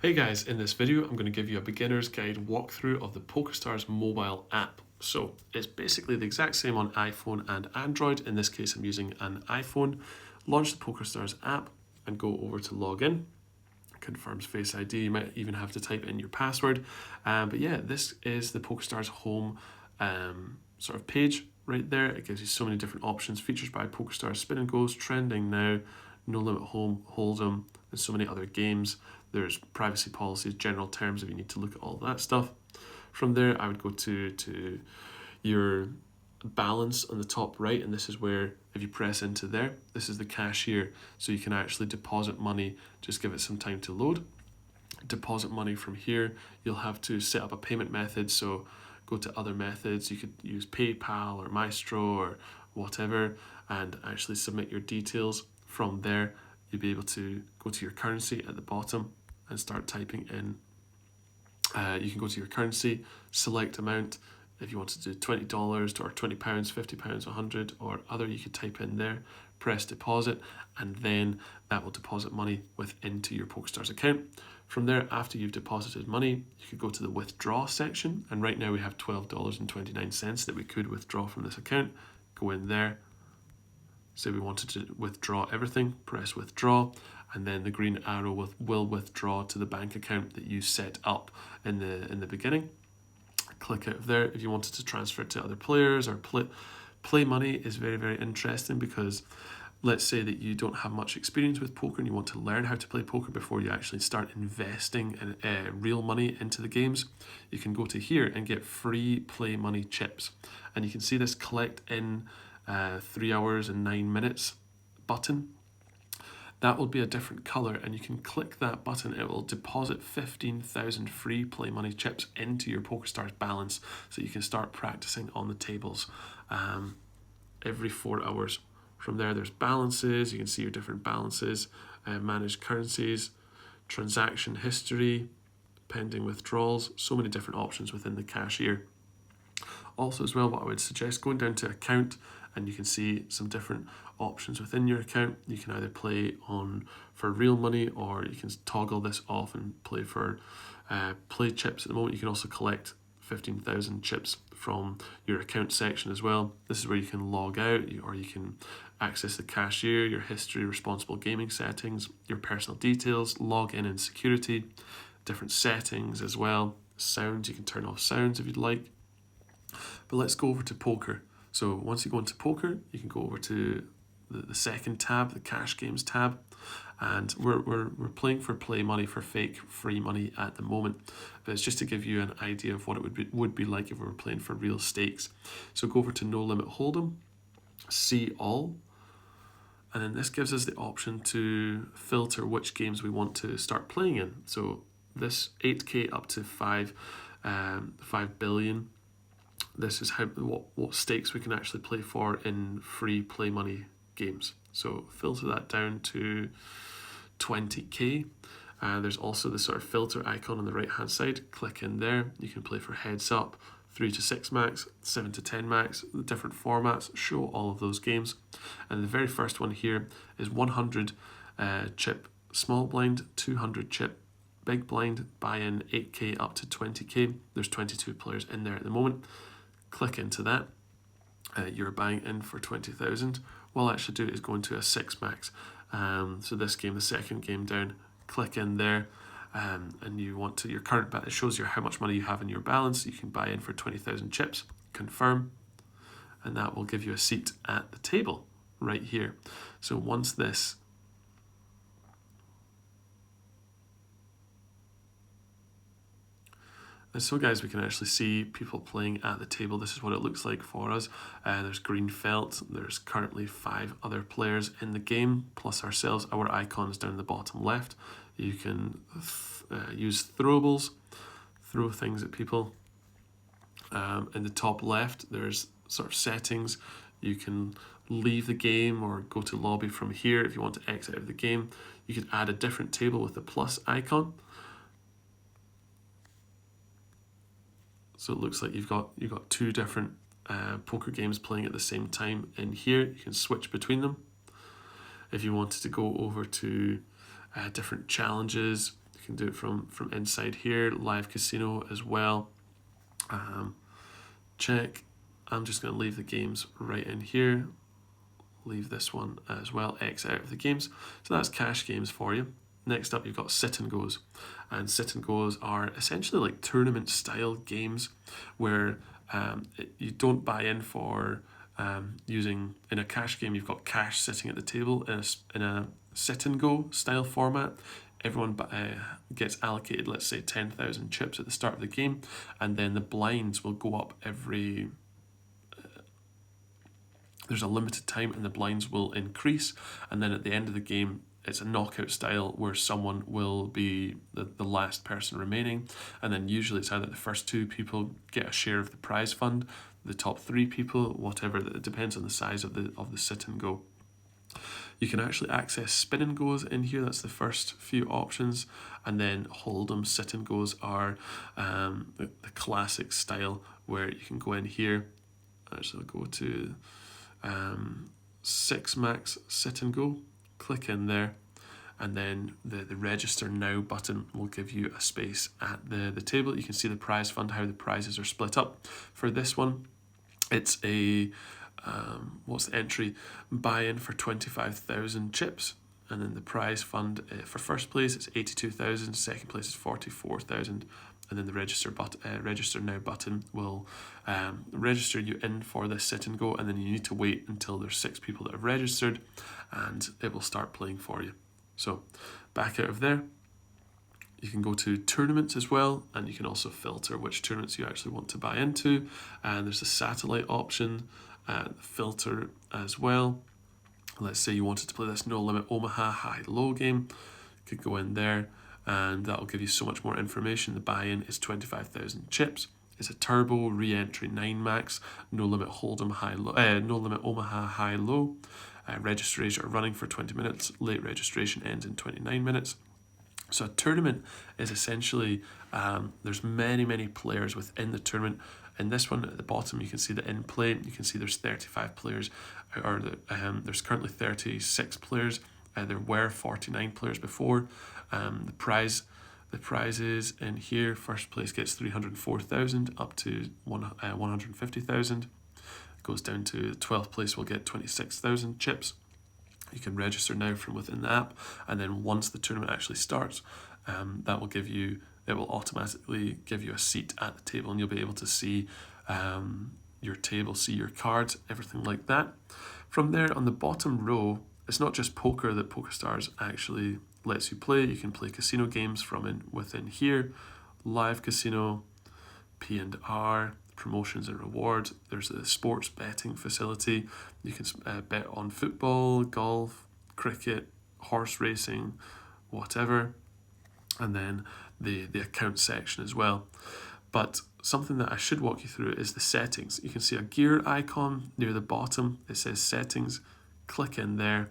Hey guys, in this video I'm going to give you a beginner's guide walkthrough of the Pokerstars mobile app. So it's basically the exact same on iPhone and Android. In this case I'm using an iPhone. Launch the Pokerstars app and go over to login. Confirms Face ID, you might even have to type in your password. But yeah, this is the Pokerstars home sort of page right there. It gives you so many different options. Features by Pokerstars, Spin and Goes, Trending Now, No Limit Home, Hold'em, and so many other games. There's privacy policies, general terms if you need to look at all that stuff. From there, I would go to your balance on the top right, and this is where, if you press into there, this is the cashier, so you can actually deposit money. Just give it some time to load. Deposit money from here. You'll have to set up a payment method, so go to other methods. You could use PayPal or Maestro or whatever and actually submit your details. From there, you'll be able to go to your currency at the bottom and start typing in. You can go to your currency, select amount. If you want to do $20 or £20, £50, £100 or other, you could type in there, press deposit, and then that will deposit money into your Pokerstars account. From there, after you've deposited money, you could go to the withdraw section, and right now we have $12.29 that we could withdraw from this account. Go in there, say we wanted to withdraw everything, press withdraw, and then the green arrow will withdraw to the bank account that you set up in the beginning. Click out of there. If you wanted to transfer it to other players or play money is very, very interesting, because let's say that you don't have much experience with poker and you want to learn how to play poker before you actually start investing in real money into the games. You can go to here and get free play money chips, and you can see this collect in 3 hours and 9 minutes button. That will be a different color, and you can click that button. It will deposit 15,000 free play money chips into your Pokerstars balance, so you can start practicing on the tables every 4 hours. From there, there's balances. You can see your different balances, manage currencies, transaction history, pending withdrawals, so many different options within the cashier. Also as well, what I would suggest, going down to account, and you can see some different options within your account. You can either play for real money, or you can toggle this off and play for play chips. At the moment, you can also collect 15,000 chips from your account section as well. This is where you can log out, or you can access the cashier, your history, responsible gaming settings, your personal details, log in and security, different settings as well. Sounds, you can turn off sounds if you'd like. But let's go over to poker. So once you go into poker, you can go over to the second tab, the cash games tab, and we're playing for play money, for fake free money at the moment, but it's just to give you an idea of what it would be like if we were playing for real stakes. So go over to No Limit Hold'em, see all, and then this gives us the option to filter which games we want to start playing in. So this 8k up to 5 billion. This is what stakes we can actually play for in free play money games. So filter that down to 20k. There's also the sort of filter icon on the right hand side. Click in there. You can play for heads up, 3 to 6 max, 7 to 10 max, the different formats, show all of those games. And the very first one here is 100 chip small blind, 200 chip big blind, buy in 8k up to 20k. There's 22 players in there at the moment. Click into that. You're buying in for 20,000. What I'll actually do is go into a 6 max. So this game, the second game down, click in there, and you want to, your current balance, it shows you how much money you have in your balance. You can buy in for 20,000 chips, confirm, and that will give you a seat at the table right here. So once this And so guys, we can actually see people playing at the table. This is what it looks like for us. There's green felt. There's currently 5 other players in the game, plus ourselves. Our icons down the bottom left. You can use throwables, throw things at people. In the top left, there's sort of settings. You can leave the game or go to lobby from here if you want to exit out of the game. You could add a different table with the plus icon. So it looks like you've got 2 different poker games playing at the same time in here. You can switch between them. If you wanted to go over to different challenges, you can do it from inside here. Live casino as well. Check. I'm just going to leave the games right in here. Leave this one as well, X out of the games. So that's cash games for you. Next up, you've got sit and goes. And sit and goes are essentially like tournament style games where you don't buy in for using, in a cash game, you've got cash sitting at the table. In a sit and go style format, everyone gets allocated, let's say 10,000 chips at the start of the game, and then the blinds will go up every there's a limited time and the blinds will increase, and then at the end of the game it's a knockout style where someone will be the last person remaining, and then usually it's either the first 2 people get a share of the prize fund, the top 3 people, whatever. It depends on the size of the sit and go. You can actually access spin and goes in here. That's the first few options, and then hold'em sit and goes are the classic style where you can go in here. Actually, I'll go to 6 max sit and go, click in there, and then the register now button will give you a space at the table. You can see the prize fund, how the prizes are split up. For this one, it's a what's the entry? Buy-in for 25,000 chips, and then the prize fund for first place it's 82,000, second place is 44,000. And then the register now button will register you in for this sit and go, and then you need to wait until there's 6 people that have registered, and it will start playing for you. So back out of there, you can go to tournaments as well, and you can also filter which tournaments you actually want to buy into. And there's a satellite option, filter as well. Let's say you wanted to play this No Limit Omaha high-low game, you could go in there, and that will give you so much more information. The buy-in is 25,000 chips. It's a turbo re-entry 9 max, no limit hold'em high-low, no limit Omaha high-low. Registration are running for 20 minutes. Late registration ends in 29 minutes. So a tournament is essentially there's many players within the tournament. In this one at the bottom, you can see the in play. You can see there's 35 players, or there's currently 36 players. There were 49 players before. The prizes in here, first place gets 304,000 up to 150,000. Goes down to 12th place will get 26,000 chips. You can register now from within the app, and then once the tournament actually starts, it will automatically give you a seat at the table, and you'll be able to see your table, see your cards, everything like that. From there, on the bottom row, it's not just poker that Pokerstars actually lets you play. You can play casino games from within here, live casino, P&R, promotions and rewards. There's a sports betting facility. You can bet on football, golf, cricket, horse racing, whatever. And then the account section as well. But something that I should walk you through is the settings. You can see a gear icon near the bottom. It says settings. Click in there,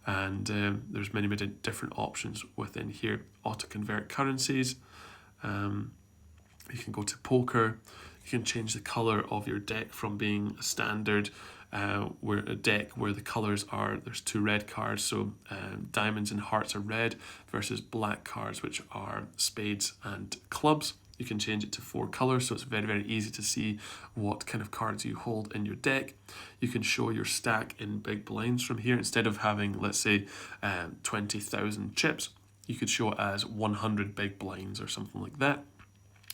and there's many different options within here. Auto convert currencies. You can go to poker. You can change the color of your deck from being a standard where a deck where the colors are, there's 2 red cards, so diamonds and hearts are red, versus black cards, which are spades and clubs. You can change it to 4 colors, so it's very easy to see what kind of cards you hold in your deck. You can show your stack in big blinds from here. Instead of having, let's say, 20,000 chips, you could show it as 100 big blinds or something like that.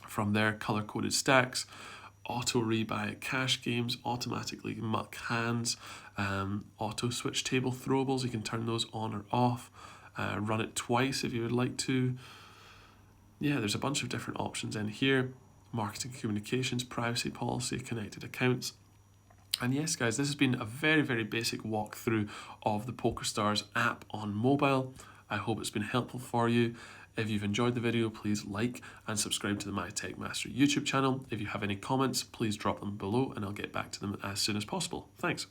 From there, color-coded stacks, auto rebuy at cash games, automatically muck hands, auto switch table throwables. You can turn those on or off, run it twice if you would like to. Yeah, there's a bunch of different options in here. Marketing communications, privacy policy, connected accounts. And yes, guys, this has been a very basic walkthrough of the Pokerstars app on mobile. I hope it's been helpful for you. If you've enjoyed the video, please like and subscribe to the My Tech Master YouTube channel. If you have any comments, please drop them below and I'll get back to them as soon as possible. Thanks.